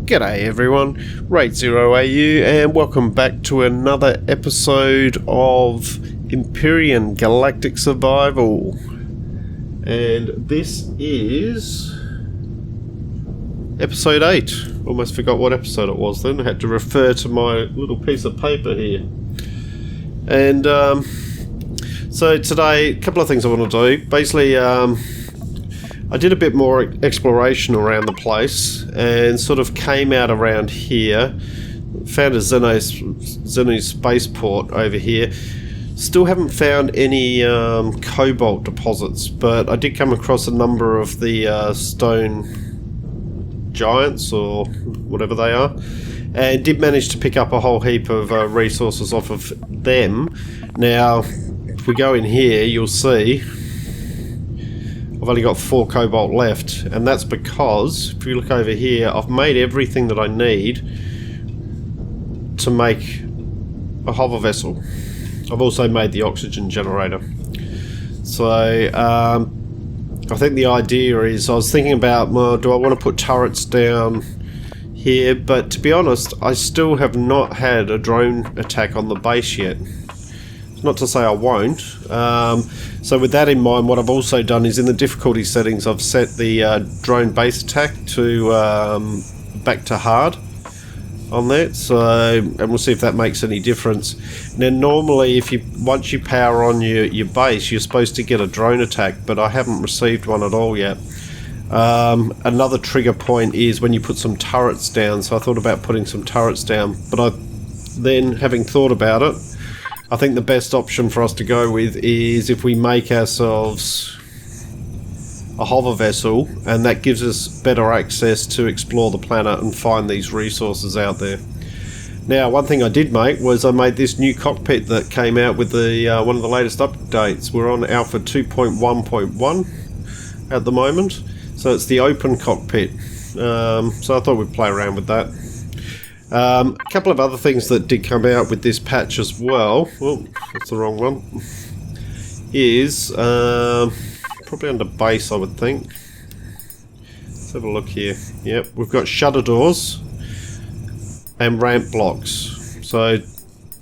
G'day everyone, Raid0AU, and welcome back to another episode of Empyrion Galactic Survival. And this is episode 8. Almost forgot what episode it was then. I had to refer to my little piece of paper here. And so today, a couple of things I want to do. Basically, I did a bit more exploration around the place and sort of came out around here. Found a Xeno spaceport over here. Still haven't found any cobalt deposits, but I did come across a number of the stone giants or whatever they are, and did manage to pick up a whole heap of resources off of them. Now, if we go in here, you'll see I've only got 4 cobalt left, and that's because, if you look over here, I've made everything that I need to make a hover vessel. I've also made the oxygen generator. So, I think the idea is, I was thinking about, well, do I want to put turrets down here? But to be honest, I still have not had a drone attack on the base yet. Not to say I won't. So with that in mind, what I've also done is in the difficulty settings, I've set the drone base attack to back to hard on that. So, and we'll see if that makes any difference. Now, normally, once you power on your base, you're supposed to get a drone attack, but I haven't received one at all yet. Another trigger point is when you put some turrets down. So I thought about putting some turrets down, but then having thought about it, I think the best option for us to go with is if we make ourselves a hover vessel, and that gives us better access to explore the planet and find these resources out there. Now, one thing I did make was I made this new cockpit that came out with the one of the latest updates. We're on Alpha 2.1.1 at the moment, so it's the open cockpit. So I thought we'd play around with that. A couple of other things that did come out with this patch as well. Oh, that's the wrong one. Is probably under base, I would think. Let's have a look here. Yep, we've got shutter doors and ramp blocks. So a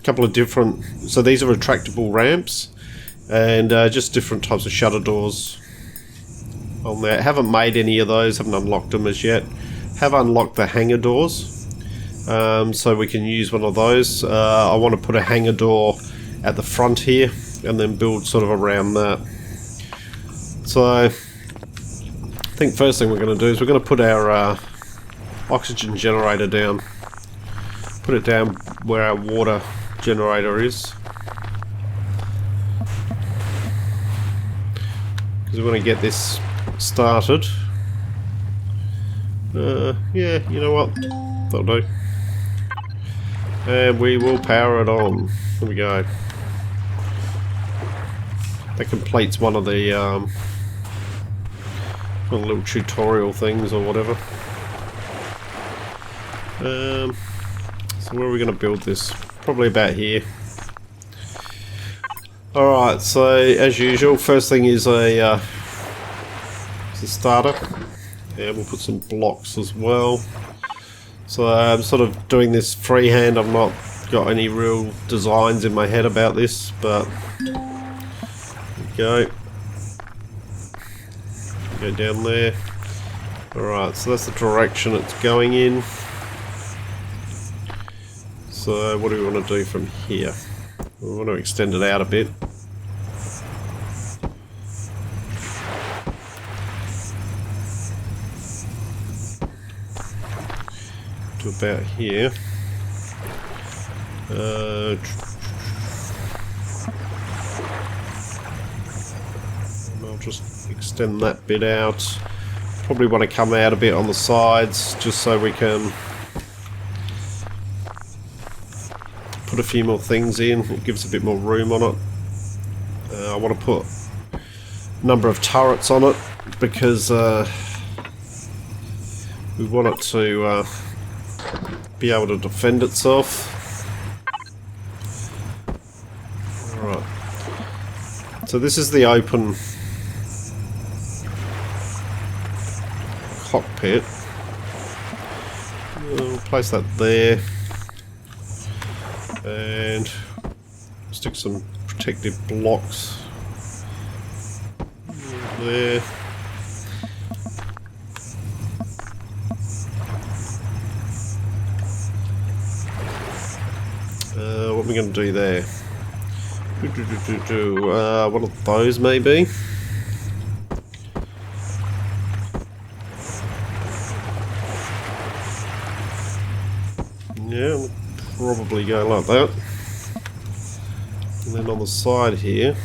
couple of different. So these are retractable ramps and just different types of shutter doors on there. Haven't made any of those. Haven't unlocked them as yet. Have unlocked the hangar doors. So we can use one of those. I want to put a hangar door at the front here and then build sort of around that. So I think first thing we're going to do is we're going to put our oxygen generator down. Put it down where our water generator is. Because we want to get this started. Yeah, you know what? That'll do. And we will power it on. Here we go. That completes one of the little tutorial things or whatever. So where are we going to build this? Probably about here. Alright, so as usual, first thing is a starter. Yeah, we'll put some blocks as well. So I'm sort of doing this freehand. I've not got any real designs in my head about this, but there we go. Go down there. Alright, so that's the direction it's going in. So what do we want to do from here? We want to extend it out a bit. About here. I'll just extend that bit out. Probably want to come out a bit on the sides just so we can put a few more things in. It gives a bit more room on it. I want to put a number of turrets on it because we want it to be able to defend itself. Alright. So this is the open cockpit. place that there. And stick some protective blocks there. What are we going to do there? One of those maybe. Yeah, we'll probably go like that. And then on the side here,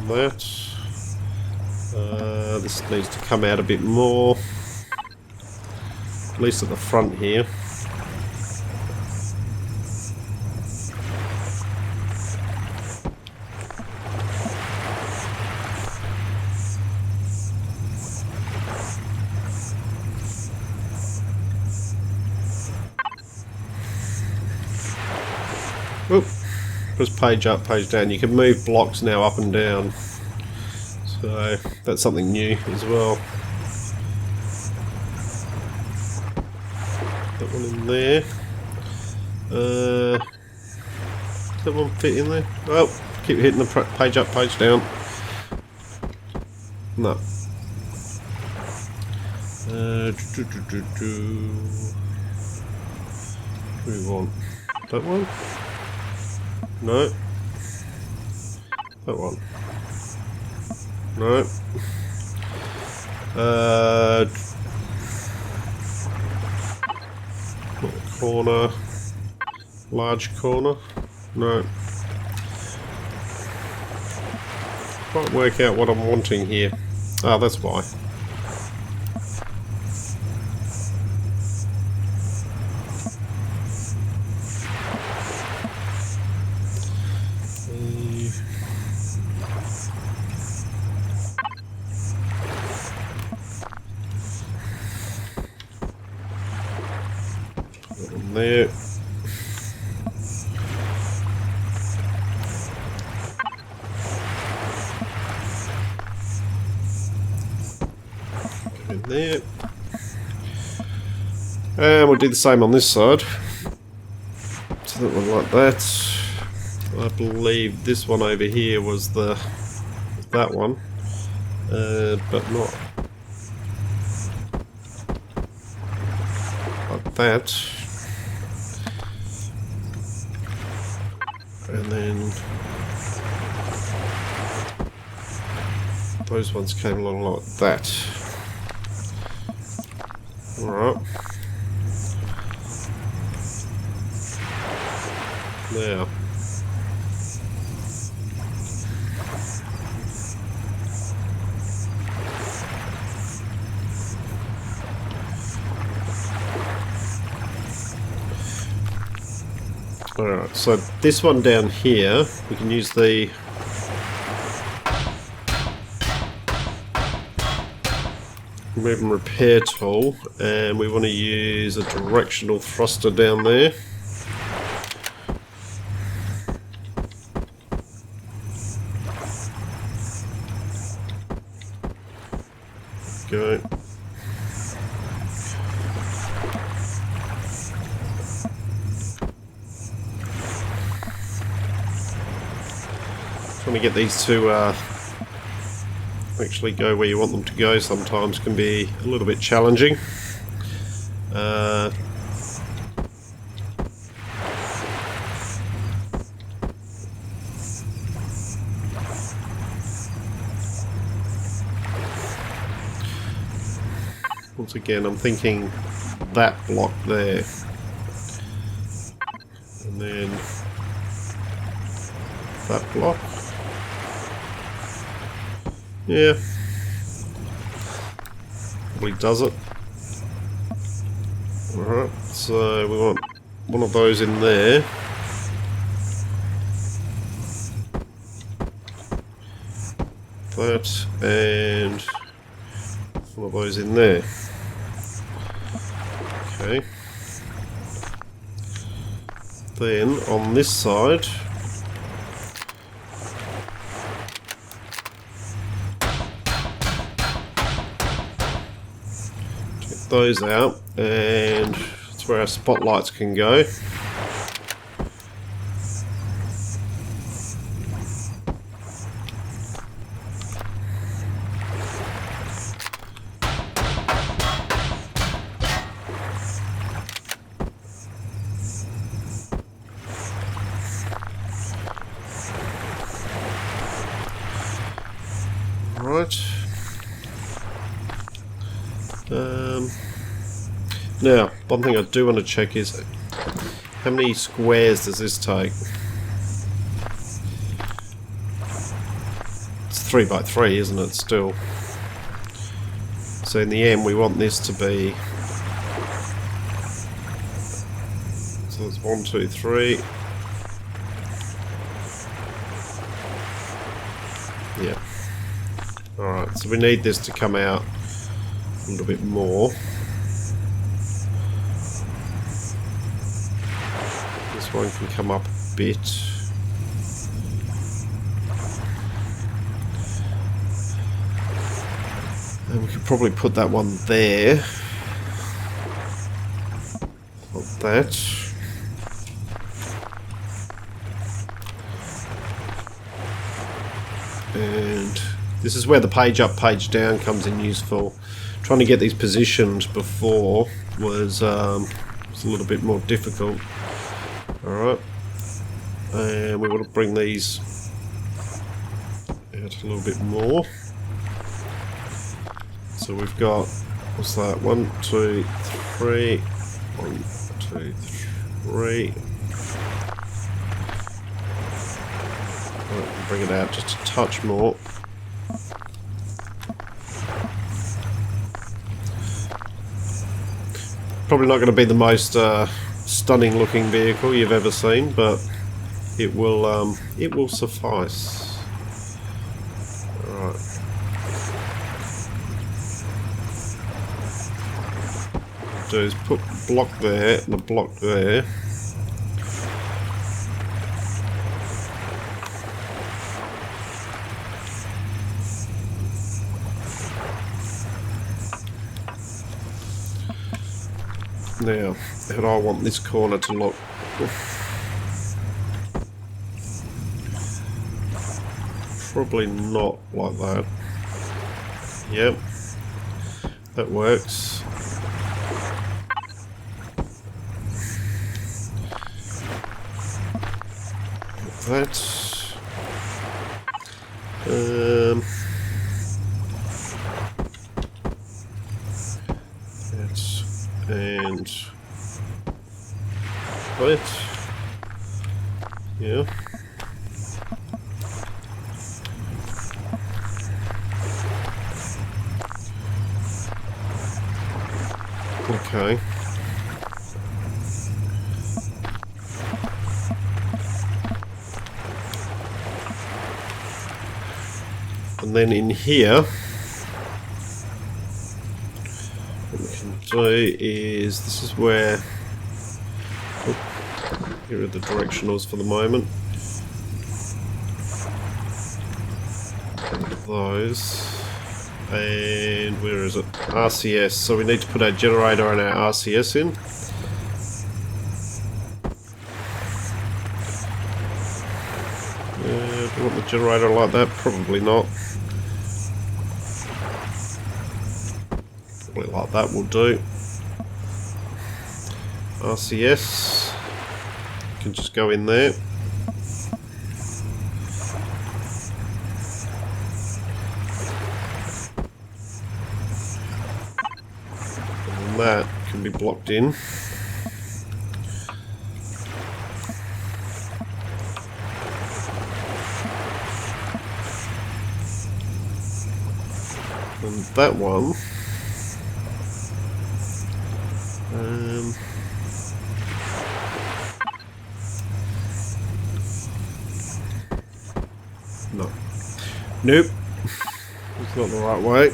that. This needs to come out a bit more, at least at the front here. Oop. Press page up, page down. You can move blocks now up and down. So that's something new as well. That one in there. Does that one fit in there? Oh, keep hitting the page up, page down. No. What do we want? That one? No. That one. No. Corner. Large corner. No. Can't work out what I'm wanting here. Ah, that's why. There. In there. And we'll do the same on this side. So that one like that. I believe this one over here was that one, but not like that. And then those ones came along like that. Alright. Now. Alright, so this one down here, we can use the remove and repair tool, and we want to use a directional thruster down there. Go. Trying to get these to actually go where you want them to go sometimes can be a little bit challenging. Once again, I'm thinking that block there, and then that block. Yeah, probably does it. Alright, so we want one of those in there. That, and one of those in there. Okay. Then on this side, those out, and that's where our spotlights can go. Right. Now, one thing I do want to check is how many squares does this take? It's 3 by 3, isn't it? Still. So in the end, we want this to be. So it's 1, 2, 3. Yeah. Alright, so we need this to come out a little bit more. This one can come up a bit. And we could probably put that one there. Like that. And this is where the page up, page down comes in useful. Trying to get these positioned before was a little bit more difficult. Alright. And we want to bring these out a little bit more. So we've got, what's that? 1, 2, 3. 1, 2, 3. Right, bring it out just a touch more. Probably not going to be the most stunning looking vehicle you've ever seen, but it will suffice. Alright. What I'll do is put a block there and a block there. Now, how do I want this corner to look? Probably not like that. Yep, that works. Like that. And that, yeah. Okay. And then in here, what we can do is, this is where, here are the directionals for the moment. Those. And where is it? RCS. So we need to put our generator and our RCS in. Do you want the generator like that? Probably not. Probably like that will do. RCS. Can just go in there. And that can be blocked in. And that one no. Nope. It's not the right way.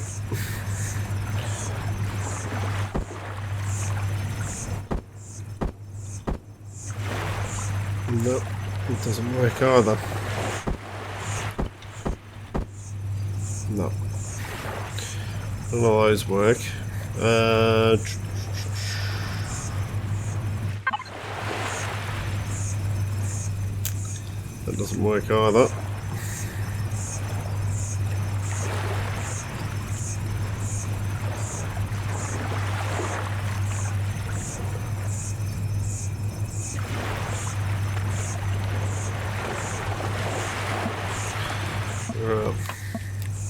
Nope. It doesn't work either. No. None of those work. That doesn't work either.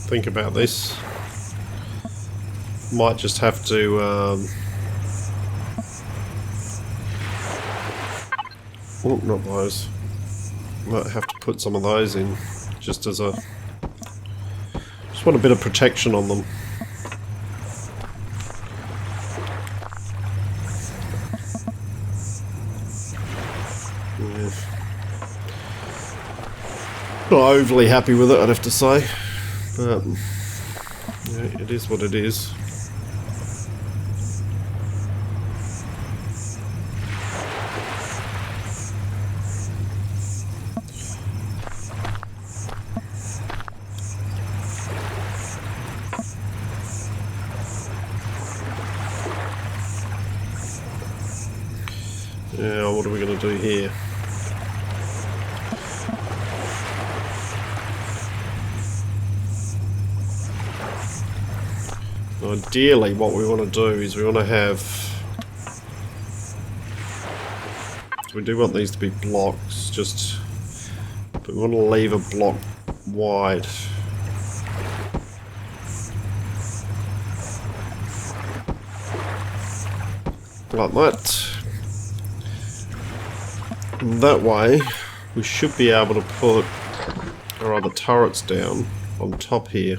Think about this. Might just have to oh, not those. Might have to put some of those in just as a, just want a bit of protection on them. Yeah. Not overly happy with it, I'd have to say. But yeah, it is what it is. Yeah, what are we going to do here? Ideally, what we want to do is we want to have... We do want these to be blocks, just... But we want to leave a block wide. Like that. And that way, we should be able to put our other turrets down on top here.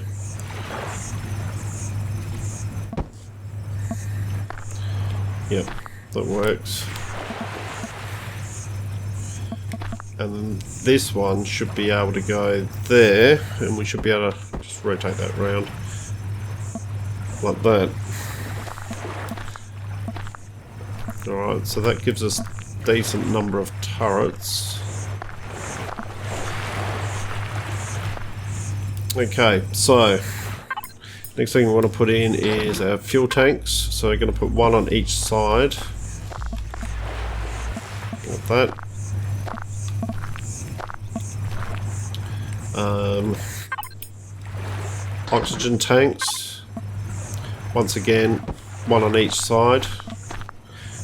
Yep, that works. And then this one should be able to go there, and we should be able to just rotate that around like that. Alright, so that gives us a decent number of turrets. Okay, so next thing we want to put in is our fuel tanks. So we're going to put one on each side. Like that. Oxygen tanks. Once again, one on each side.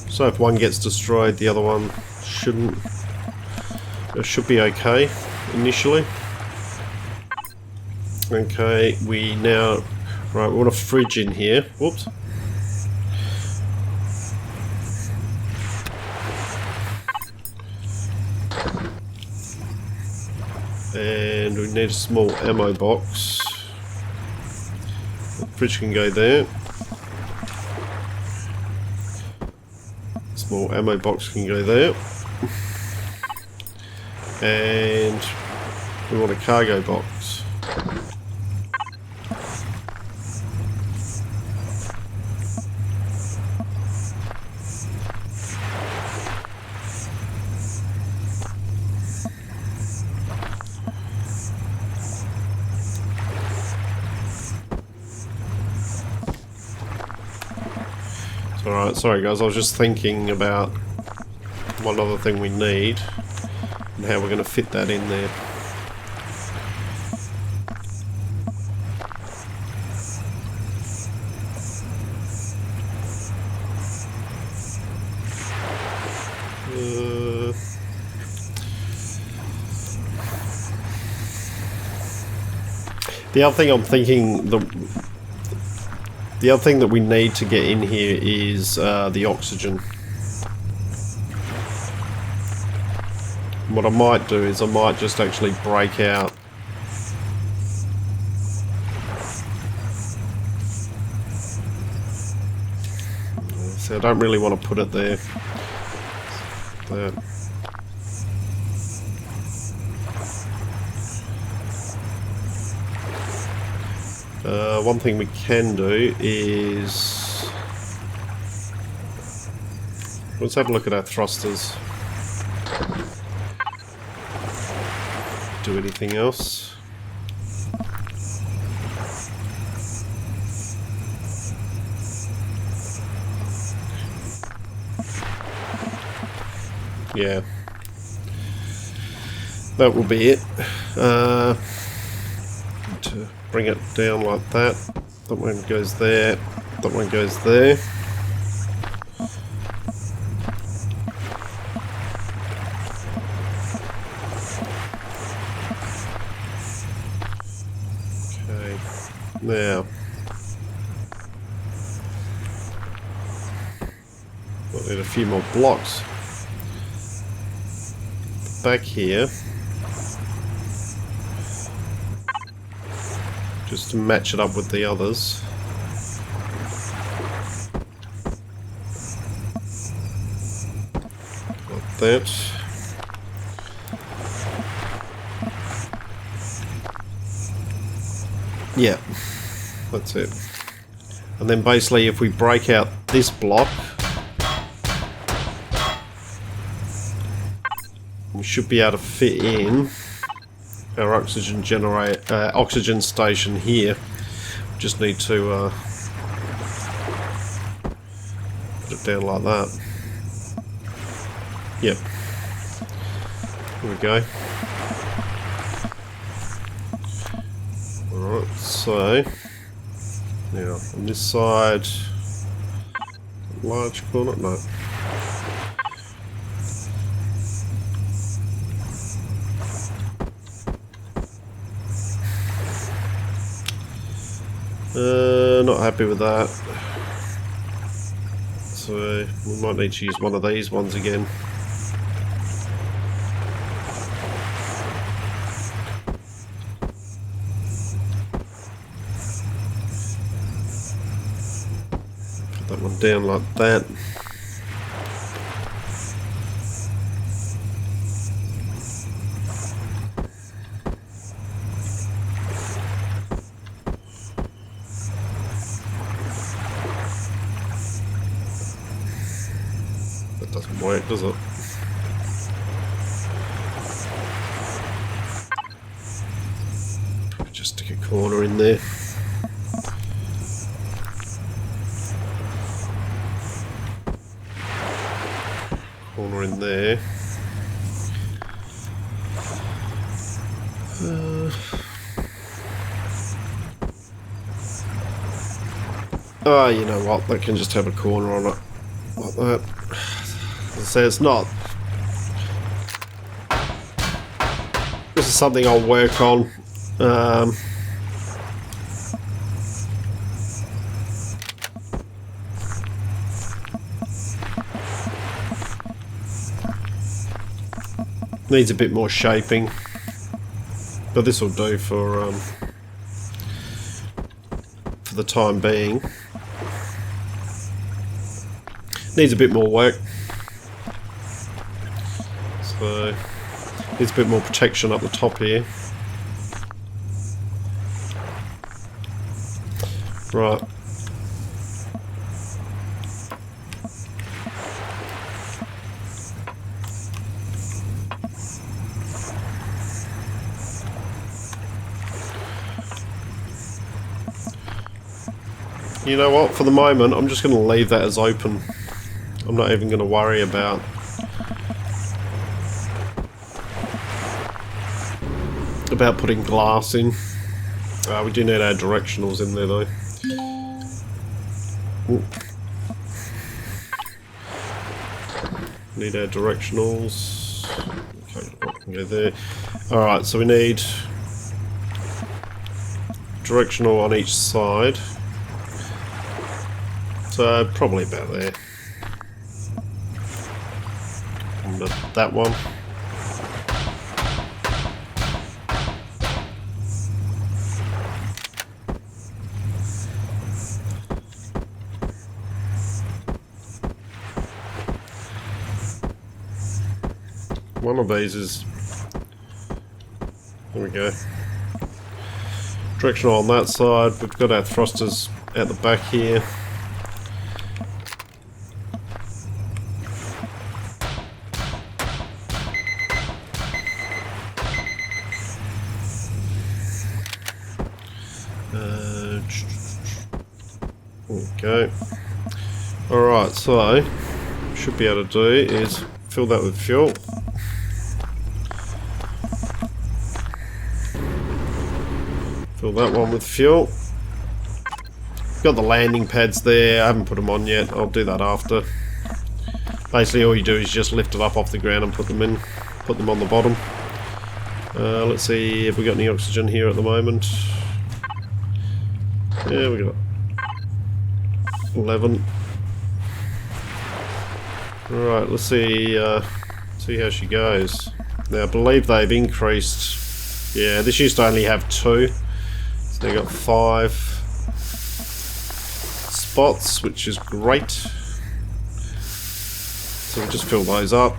So if one gets destroyed, the other one shouldn't. It should be okay initially. Okay, we now... Right, we want a fridge in here. Whoops. And we need a small ammo box. The fridge can go there. Small ammo box can go there. And we want a cargo box. Alright, sorry guys, I was just thinking about one other thing we need and how we're going to fit that in there. The other thing I'm thinking, the other thing that we need to get in here is the oxygen. What I might do is I might just actually break out so I don't really want to put it there. There. One thing we can do is... Let's have a look at our thrusters. Do anything else? yeah. That will be it. To bring it down like that. That one goes there. That one goes there. Okay. Now. We'll need a few more blocks. Back here. Just to match it up with the others. Like that. Yeah, that's it. And then basically if we break out this block, we should be able to fit in our oxygen oxygen station here. Just need to put it down like that. Yep. Here we go. Alright, so now on this side, large corner, no. Not happy with that. So we might need to use one of these ones again. Put that one down like that. Doesn't work, does it? Just stick a corner in there. Corner in there. Oh, you know what? That can just have a corner on it. Like that. So it's not. This is something I'll work on. Needs a bit more shaping, but this will do for the time being. Needs a bit more work. So, needs a bit more protection up the top here. Right. You know what, for the moment I'm just going to leave that as open. I'm not even going to worry about putting glass in. We do need our directionals in there though. Ooh. Need our directionals. Okay, I can go there. Alright, so we need directional on each side. So probably about there. And that one. One of these is, there we go, directional on that side. We've got our thrusters out the back here. Okay. Alright, so should be able to do is fill that with fuel. Fill that one with fuel. Got the landing pads there. I haven't put them on yet. I'll do that after. Basically all you do is just lift it up off the ground and put them in. Put them on the bottom. Let's see if we got any oxygen here at the moment. Yeah, we got 11. Right, let's see how she goes. Now I believe they've increased. Yeah, this used to only have 2. So they got 5 spots, which is great. So we'll just fill those up.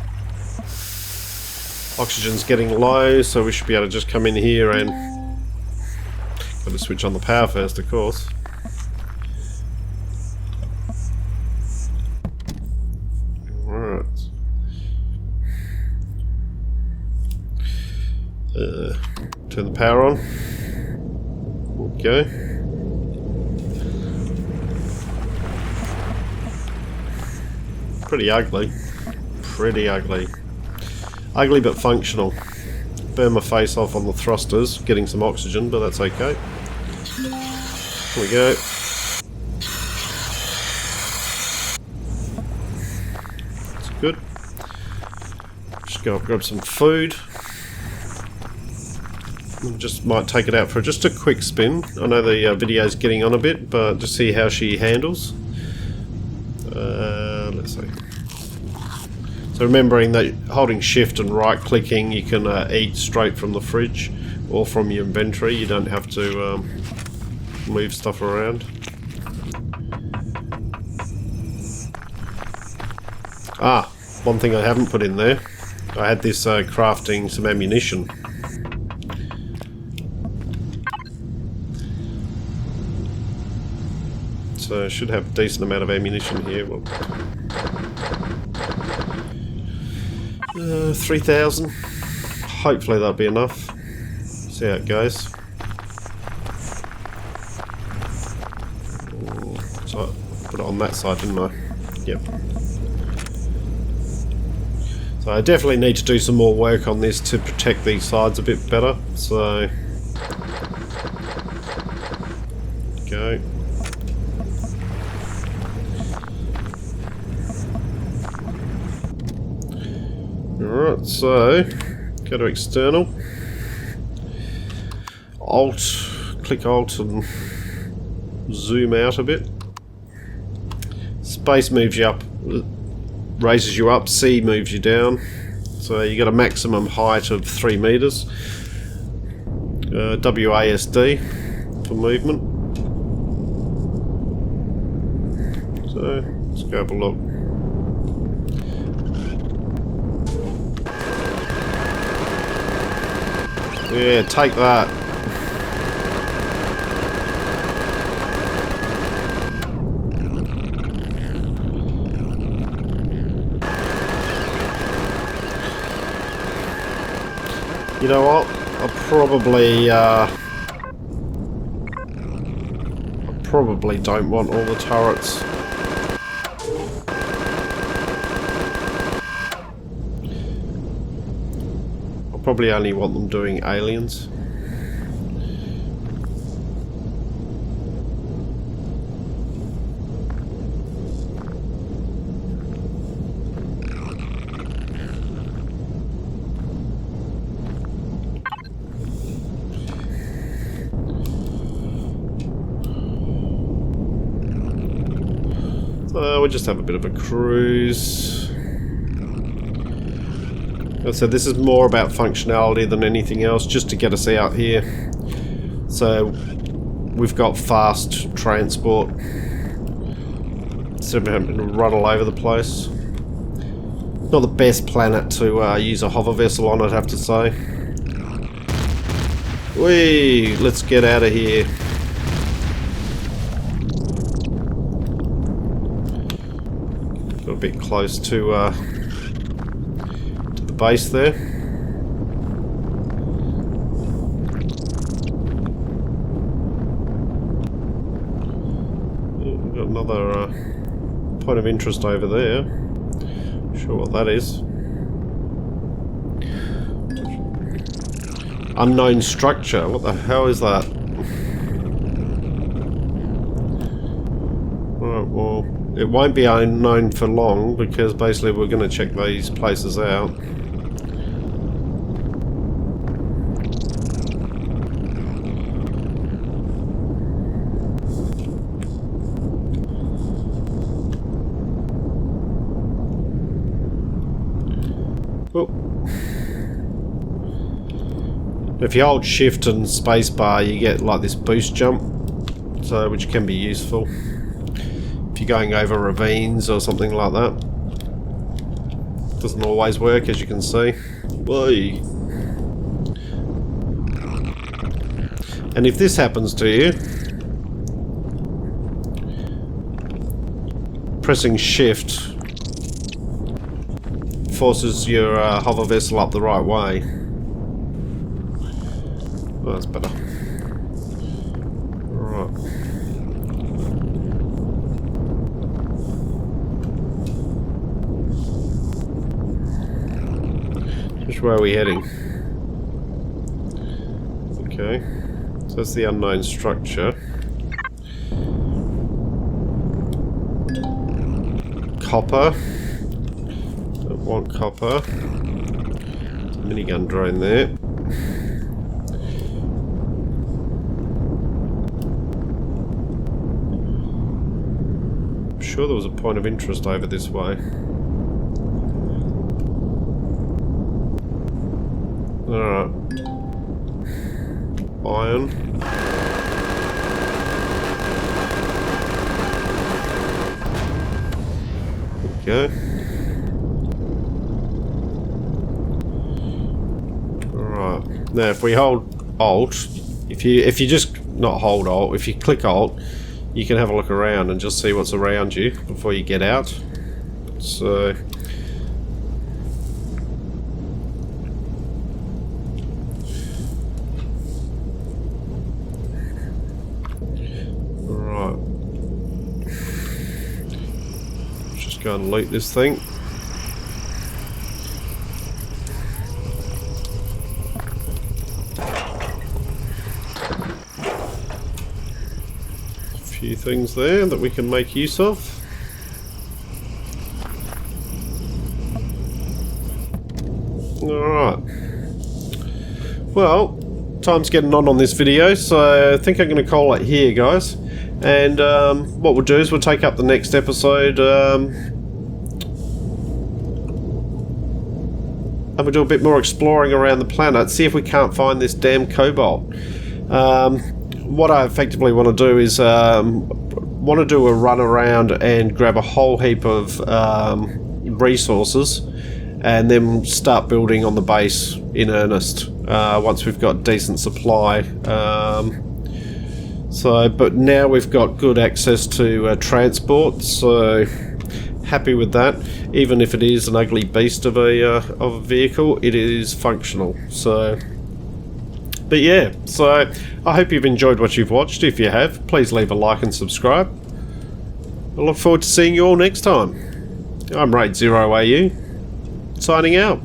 Oxygen's getting low, so we should be able to just come in here and got to switch on the power first, of course. Alright. Turn the power on. Okay. Pretty ugly. Pretty ugly. Ugly but functional. Burn my face off on the thrusters, getting some oxygen, but that's okay. Here we go. That's good. Just go up, grab some food. Just might take it out for just a quick spin. I know the video's getting on a bit, but just see how she handles. Let's see. So remembering that holding shift and right clicking, you can eat straight from the fridge or from your inventory. You don't have to move stuff around. Ah, one thing I haven't put in there. I had this crafting some ammunition. So I should have a decent amount of ammunition here. Well, 3,000. Hopefully that'll be enough. See how it goes. So I put it on that side, didn't I? Yep. So I definitely need to do some more work on this to protect these sides a bit better. So go. Alright, so go to external. Click Alt and zoom out a bit. Space moves you up, raises you up, C moves you down. So you got a maximum height of 3 meters. WASD for movement. So let's go have a look. Yeah, take that. You know what? I probably don't want all the turrets. Probably only want them doing aliens. So we'll just have a bit of a cruise. Like I said, this is more about functionality than anything else, just to get us out here. So we've got fast transport, so we having to run all over the place. Not the best planet to use a hover vessel on, I'd have to say. Whee! Let's get out of here. Got a bit close to the base there. We've got another point of interest over there. Not sure what that is. Unknown structure. What the hell is that? Right, well, it won't be unknown for long because basically we're going to check these places out. Oh. If you hold shift and spacebar, you get like this boost jump, so which can be useful if you're going over ravines or something like that. Doesn't always work, as you can see. Whee. And if this happens to you, pressing shift forces your hover vessel up the right way. Oh, that's better. Right. Which way are we heading? Okay. So that's the unknown structure. Copper. Don't want copper. Minigun drone there. I'm sure there was a point of interest over this way. Alright. Iron. Okay. Alright. Now if we hold Alt, if you just not hold Alt, if you click Alt, you can have a look around and just see what's around you before you get out. So alright. Let's just go and loot this thing. Few things there that we can make use of. Alright. Well, time's getting on this video, so I think I'm going to call it here, guys. And what we'll do is we'll take up the next episode and we'll do a bit more exploring around the planet, see if we can't find this damn cobalt. What I effectively want to do is want to do a run around and grab a whole heap of resources and then start building on the base in earnest once we've got decent supply. But now we've got good access to transport, so happy with that. Even if it is an ugly beast of a vehicle, it is functional. So. But yeah, so I hope you've enjoyed what you've watched. If you have, please leave a like and subscribe. I look forward to seeing you all next time. I'm Raid 0AU, signing out.